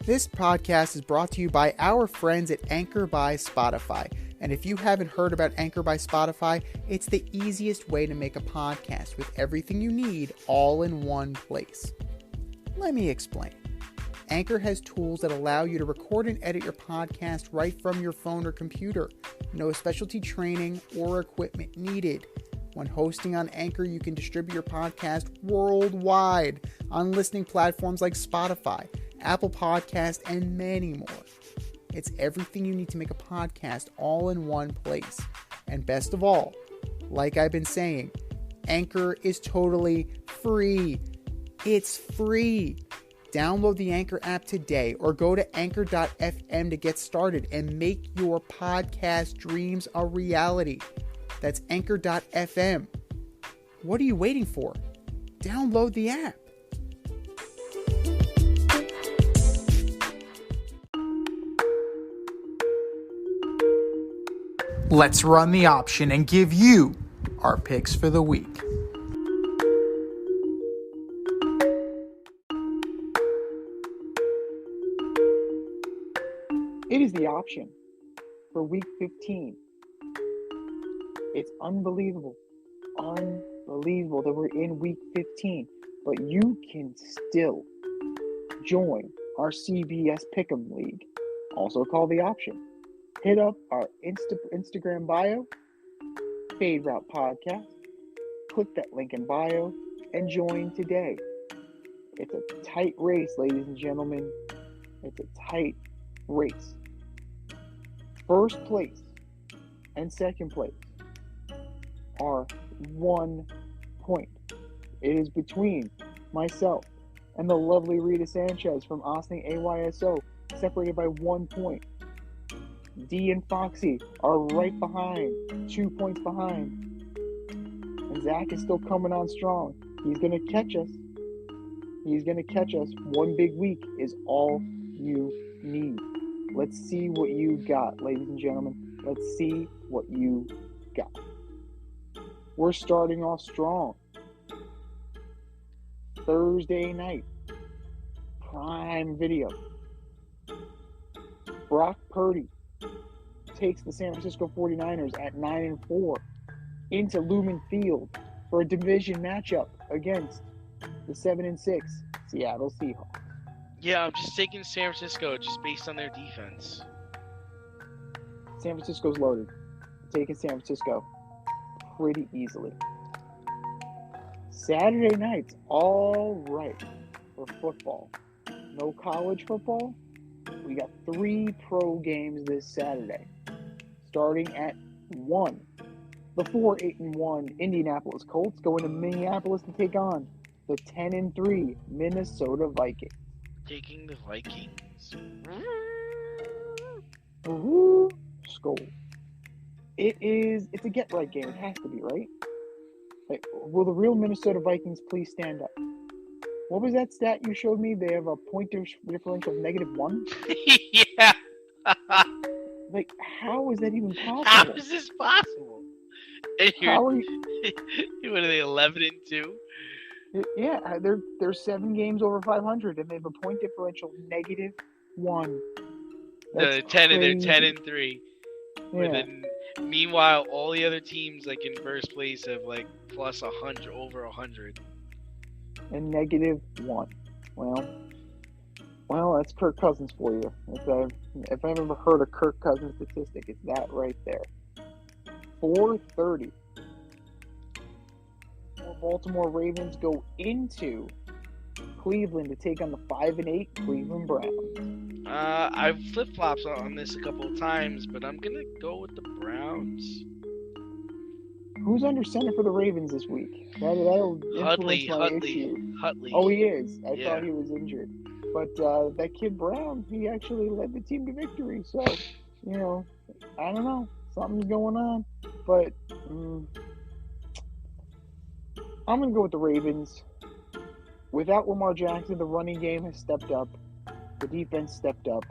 This podcast is brought to you by our friends at Anchor by Spotify. And if you haven't heard about Anchor by Spotify, it's the easiest way to make a podcast with everything you need all in one place. Let me explain. Anchor has tools that allow you to record and edit your podcast right from your phone or computer. No specialty training or equipment needed. When hosting on Anchor, you can distribute your podcast worldwide on listening platforms like Spotify, Apple Podcast, and many more. It's everything you need to make a podcast all in one place. And best of all, like I've been saying, Anchor is totally free. It's free. Download the Anchor app today or go to anchor.fm to get started and make your podcast dreams a reality. That's anchor.fm. What are you waiting for? Download the app. Let's run the option and give you our picks for the week. It is the option for week 15. It's unbelievable that we're in week 15, but you can still join our CBS Pick'em League, also called the option. Hit up our Instagram bio, Fade Route Podcast, click that link in bio, and join today. It's a tight race, ladies and gentlemen. It's a tight race. First place and second place are 1 point. It is between myself and the lovely Rita Sanchez from Austin AYSO, separated by 1 point. D and Foxy are right behind, 2 points behind. And Zach is still coming on strong. He's going to catch us. One big week is all you need. Let's see what you got, ladies and gentlemen. Let's see what you got. We're starting off strong. Thursday night. Prime video. Brock Purdy takes the San Francisco 49ers at 9-4 into Lumen Field for a division matchup against the 7-6 Seattle Seahawks. Yeah, I'm just taking San Francisco just based on their defense. San Francisco's loaded. Taking San Francisco pretty easily. Saturday nights, all right for football. No college football. We got 3 pro games this Saturday. Starting at 1. The 4-8-1 Indianapolis Colts going to Minneapolis to take on the 10-3 Minnesota Vikings. Taking the Vikings. Ooh, skull. It's a get-right game. It has to be, right? Like, will the real Minnesota Vikings please stand up? What was that stat you showed me? They have a point differential of -1? Yeah. Like, how is that even possible? How is this possible? And How are you? What are they, 11-2? Yeah, they're 7 games over 500, and they have a point differential -1. They're 10-3. Yeah. Meanwhile, all the other teams like in first place have like plus 100, over 100. And -1. Well, that's Kirk Cousins for you. If I've ever heard a Kirk Cousins statistic, it's that right there. 4:30. Baltimore Ravens go into Cleveland to take on the 5-8 Cleveland Browns. I've flip-flops on this a couple of times, but I'm gonna go with the Browns. Who's under center for the Ravens this week? That'll influence my issue. Hutley. Oh, he is. I Yeah. thought he was injured. But that kid Brown, he actually led the team to victory. So, I don't know. Something's going on. But I'm going to go with the Ravens. Without Lamar Jackson, the running game has stepped up. The defense stepped up.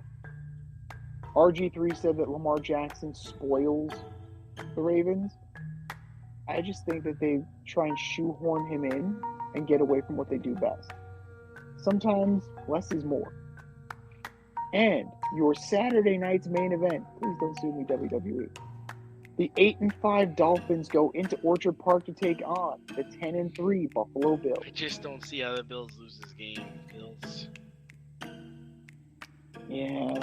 RG3 said that Lamar Jackson spoils the Ravens. I just think that they try and shoehorn him in and get away from what they do best. Sometimes less is more. And your Saturday night's main event, please don't sue me, WWE. The 8-5 Dolphins go into Orchard Park to take on the 10-3 Buffalo Bills. I just don't see how the Bills lose this game. Bills. Yeah,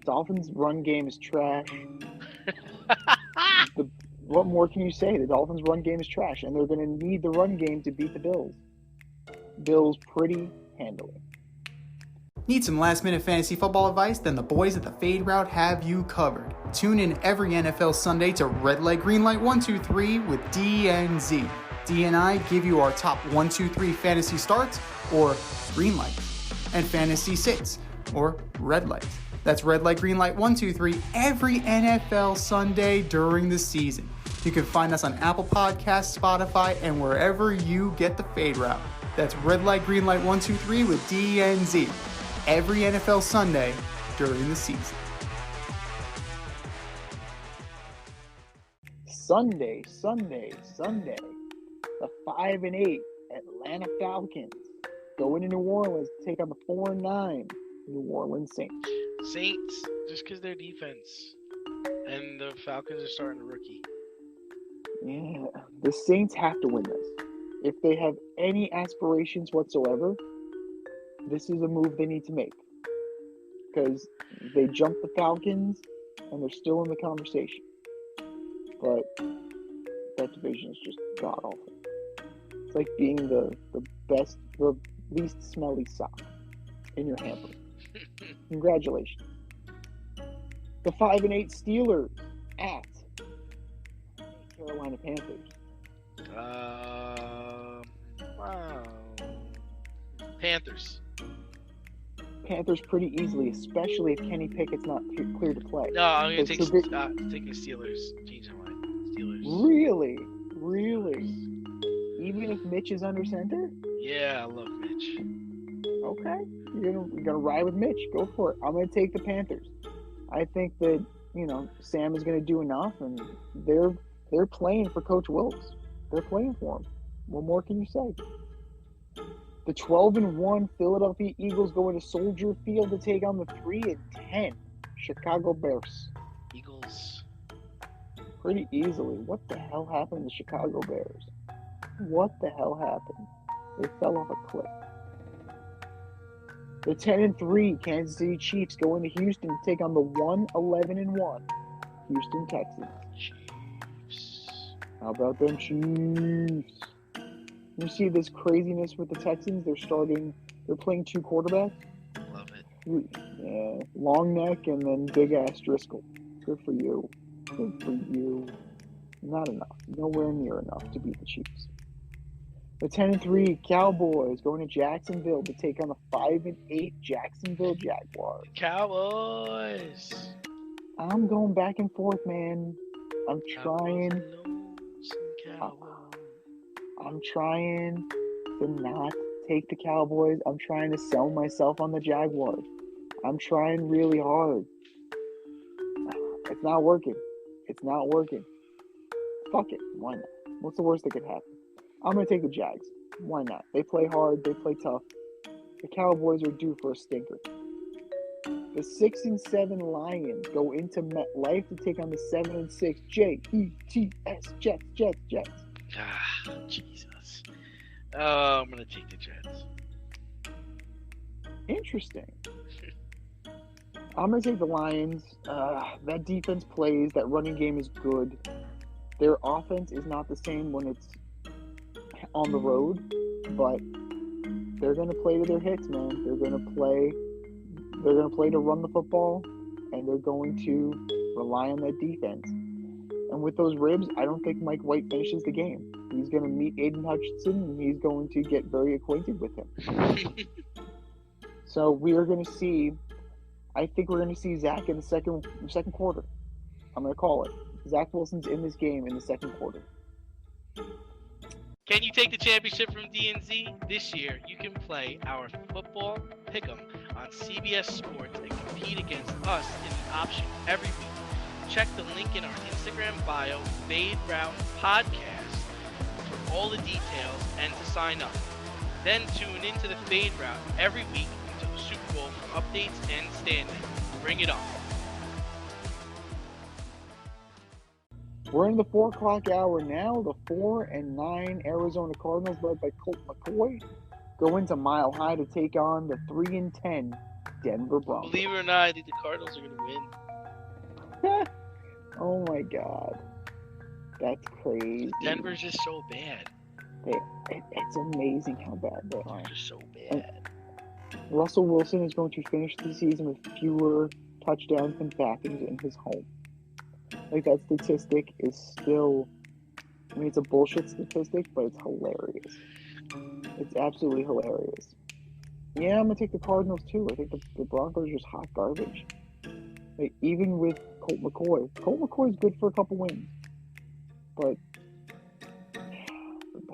Dolphins' run game is trash. What more can you say? The Dolphins' run game is trash, and they're going to need the run game to beat the Bills. Bills pretty handily. Need some last-minute fantasy football advice? Then the boys at the Fade Route have you covered. Tune in every NFL Sunday to Red Light, Green Light 1, 2, 3 with DNZ. D and I give you our top 1, 2, 3 fantasy starts, or green light, and fantasy sits, or red light. That's Red Light, Green Light 1, 2, 3 every NFL Sunday during the season. You can find us on Apple Podcasts, Spotify, and wherever you get the Fade Route. That's Red Light, Green Light 1, 2, 3 with DNZ. Every NFL Sunday during the season. Sunday. The 5-8 Atlanta Falcons go into New Orleans to take on the 4-9 New Orleans Saints. Saints, just because their defense. And the Falcons are starting a rookie. Yeah, the Saints have to win this. If they have any aspirations whatsoever, this is a move they need to make. Because they jumped the Falcons, and they're still in the conversation. But that division is just god-awful. It's like being the least smelly sock in your hamper. Congratulations. The 5-8 Steelers at Carolina Panthers. Wow. Panthers. Panthers pretty easily, especially if Kenny Pickett's not clear to play. No, I'm going to take So taking the Steelers. Change my mind. Steelers. Really? Even if Mitch is under center? Yeah, I love Mitch. Okay. You're gonna ride with Mitch. Go for it. I'm gonna take the Panthers. I think that, Sam is gonna do enough, and they're playing for Coach Wilkes. They're playing for him. What more can you say? The 12-1 Philadelphia Eagles go into Soldier Field to take on the 3-10 Chicago Bears. Eagles. Pretty easily. What the hell happened to the Chicago Bears? What the hell happened? They fell off a cliff. The 10-3 Kansas City Chiefs go into Houston to take on the 1-11-1 Houston Texans. Chiefs. How about them Chiefs? You see this craziness with the Texans? They're playing two quarterbacks. Love it. Yeah, long neck and then big ass Driscoll. Good for you. Good for you. Not enough. Nowhere near enough to beat the Chiefs. The 10-3 Cowboys going to Jacksonville to take on the 5-8 Jacksonville Jaguars. Cowboys. I'm going back and forth, man. I'm trying to not take the Cowboys. I'm trying to sell myself on the Jaguars. I'm trying really hard. It's not working. Fuck it. Why not? What's the worst that could happen? I'm going to take the Jags. Why not? They play hard. They play tough. The Cowboys are due for a stinker. The 6-7 Lions go into MetLife to take on the 7-6 Jets. Jets. Ah, Jesus. Oh, I'm going to take the Jets. Interesting. I'm going to take the Lions. That defense plays. That running game is good. Their offense is not the same when it's on the road, but they're going to play to their hits, man. They're going to play to run the football, and they're going to rely on that defense. And with those ribs, I don't think Mike White finishes the game. He's going to meet Aiden Hutchinson, and he's going to get very acquainted with him. So we are going to see, I think we're going to see Zach in the second quarter. I'm going to call it. Zach Wilson's in this game in the second quarter. Can you take the championship from DNZ? This year, you can play our football pick'em on CBS Sports and compete against us in the option every week. Check the link in our Instagram bio, Fade Route Podcast, for all the details and to sign up. Then tune into the Fade Route every week to the Super Bowl for updates and standings. Bring it on. We're in the 4 o'clock hour now. The 4-9 Arizona Cardinals, led by Colt McCoy, go into Mile High to take on the 3-10 Denver Broncos. Believe it or not, I think the Cardinals are going to win. Oh my God. That's crazy. Denver's just so bad. It's amazing how bad they are. They're just so bad. Russell Wilson is going to finish the season with fewer touchdowns than Falcons in his home. Like, that statistic is still, I mean, it's a bullshit statistic, but it's hilarious. It's absolutely hilarious. Yeah, I'm going to take the Cardinals too. I think the Broncos are just hot garbage. Like, even with Colt McCoy is good for a couple wins. But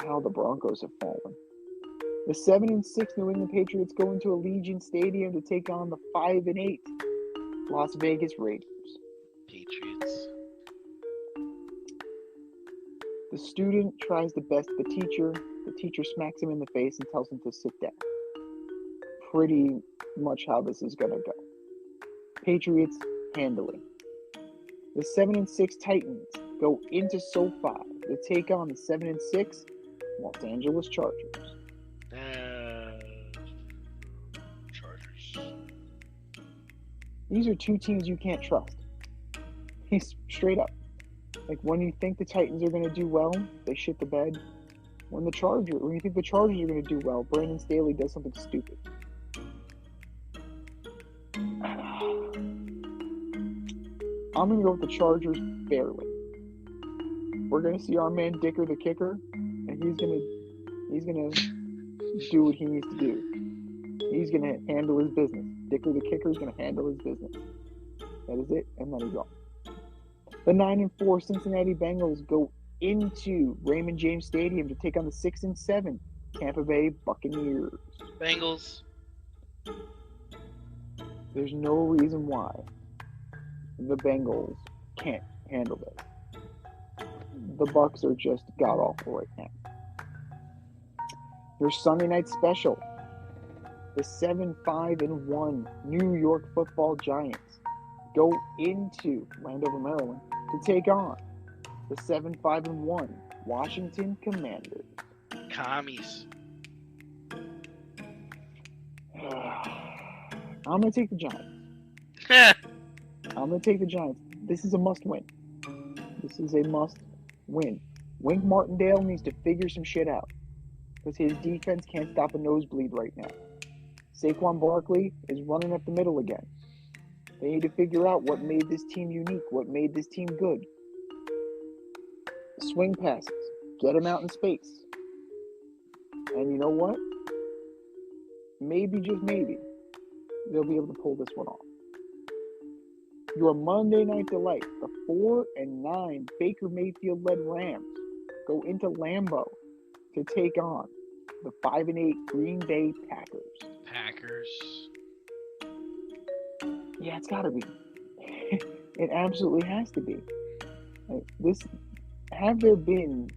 how the Broncos have fallen. The 7-6 New England Patriots go into Allegiant Stadium to take on the 5-8 Las Vegas Raiders. Patriots. The student tries to best the teacher. The teacher smacks him in the face and tells him to sit down. Pretty much how this is going to go. Patriots handling. The 7-6 Titans go into SoFi to take on the 7-6 Los Angeles Chargers. Chargers. These are two teams you can't trust. He's straight up. Like, when you think the Titans are going to do well, they shit the bed. When you think the Chargers are going to do well, Brandon Staley does something stupid. I'm going to go with the Chargers barely. We're going to see our man Dicker the kicker, and he's going to do what he needs to do. He's going to handle his business. Dicker the kicker is going to handle his business. That is it, and that is all. The 9-4 Cincinnati Bengals go into Raymond James Stadium to take on the 6-7 Tampa Bay Buccaneers. Bengals. There's no reason why the Bengals can't handle this. The Bucs are just god-awful right now. Your Sunday night special. The 7-5-1 New York Football Giants go into Landover, Maryland to take on the 7-5-1 Washington Commanders. Commies. I'm going to take the Giants. I'm going to take the Giants. This is a must-win. This is a must-win. Wink Martindale needs to figure some shit out because his defense can't stop a nosebleed right now. Saquon Barkley is running up the middle again. They need to figure out what made this team unique, what made this team good. Swing passes. Get him out in space. And you know what? Maybe, just maybe, they'll be able to pull this one off. Your Monday night delight, the 4-9 Baker Mayfield-led Rams go into Lambeau to take on the 5-8 Green Bay Packers. Yeah, it's got to be. It absolutely has to be. Like, have there been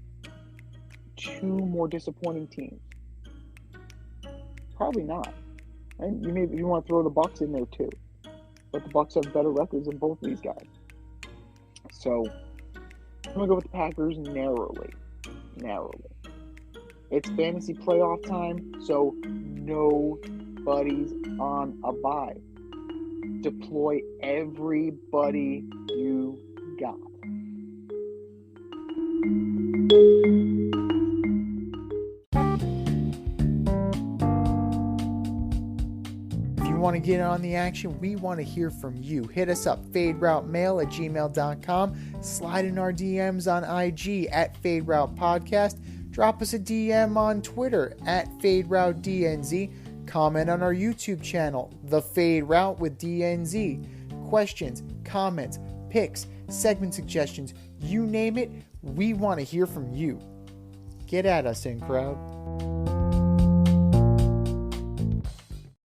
two more disappointing teams? Probably not. And you want to throw the Bucs in there too, but the Bucs have better records than both of these guys. So I'm gonna go with the Packers narrowly. It's fantasy playoff time, so nobody's on a bye. Deploy everybody you got. If you want to get on the action, we want to hear from you. Hit us up, faderoutemail@gmail.com. Slide in our DMs on IG @FadeRoutePodcast. Drop us a DM on Twitter @FadeRouteDNZ. Comment on our YouTube channel, The Fade Route with DNZ. Questions, comments, picks, segment suggestions, you name it, we want to hear from you. Get at us, in crowd.